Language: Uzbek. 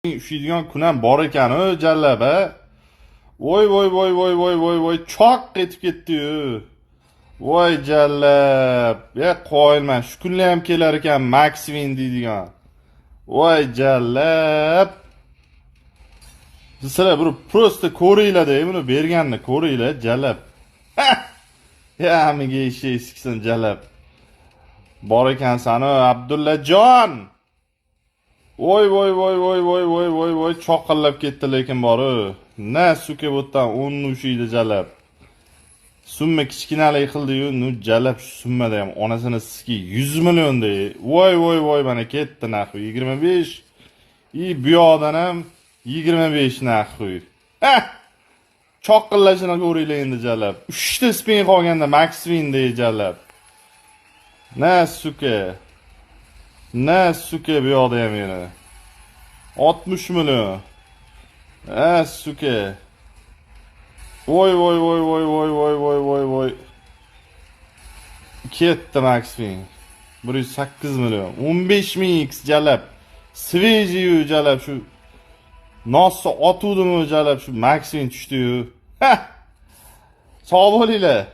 ushlaydigan kun ham bor ekan jallab a. Voy, choq etib ketdi-yu. Voy jallab. Qoyilman, shu kunlar ham kelar ekan Maxwin deydigan. Voy jallab. Sizlar bir prosta ko'ringlar-da, buni berganni ko'ringlar jallab. Menga eshik siksin jallab. Bor ekansan-ku Abdullajon. Voy, choqillab ketdi lekin bor-u. Na suka bo'tdan 10 ushiydi jallab. Summa kichkinalik qildi-yu, jallab shu summada ham onasini siski 100 million dey. Voy, mana ketdi narxi 25. Bu yoqdan ham 25 narxi. Choqillashini ko'ringlar endi jallab. 3 ta spin qolganda Maxwin dey jallab. Na suka bu yoqda ham yana. 60 million. Suka. Voy. Ketdi Maxwin. 108 million. 15 ming x jallab. Svejiyu jallab shu. Nossa otuvdimi jallab shu Maxwin tushdi-yu. Sog' bo'linglar.